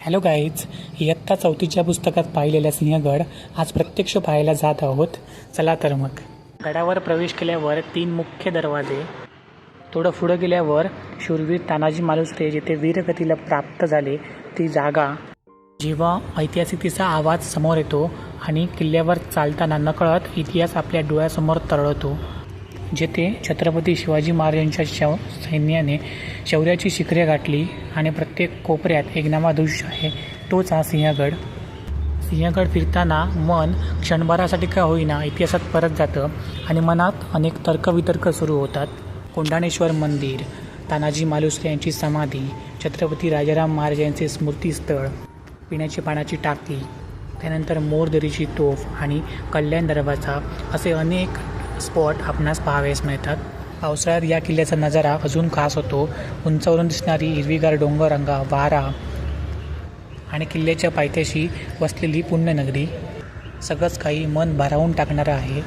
Hello guys, इयत्ता चौथीच्या पुस्तकात पाहिलेल्या सिंहगड आज प्रत्यक्ष पाहायला जात आहोत. चला तर मग. गडावर प्रवेश केल्यावर 3 मुख्य दरवाजे. थोडं पुढं गेल्यावर शूरवीर तानाजी मालुसरे जिथे वीरगतीला प्राप्त झाले ती जागा. जेव्हा ऐतिहासिक तिचा आवाज समोर येतो आणि किल्ल्यावर चालताना नकळत इतिहास आपल्या डोळ्यासमोर तरळतो. जेथे छत्रपती शिवाजी महाराजांच्या सैन्याने शौर्याची शिखरे गाठली आणि प्रत्येक कोपऱ्यात एक नवा दृश्य आहे, तोच हा सिंहगड. सिंहगड फिरताना मन क्षणभरासाठी का होईना इतिहासात परत जातं आणि मनात अनेक तर्कवितर्क सुरू होतात. कोंढाणेश्वर मंदिर, तानाजी मालुसरे यांची समाधी, छत्रपती राजाराम महाराजांचे स्मृतीस्थळ, पिण्याची पाण्याची टाकी, त्यानंतर मोरदरीची तोफ आणि कल्याण दरवाजा असे अनेक स्पॉट आपणास पाहावयास मिळतात. पावसाळ्यात या किल्ल्याचा नजारा अजून खास होतो. उंचावरून दिसणारी हिरवीगार डोंगररांगा, वारा आणि किल्ल्याच्या पायथ्याशी वसलेली पुण्यनगरी, सगळंच काही मन भारावून टाकणारं आहे.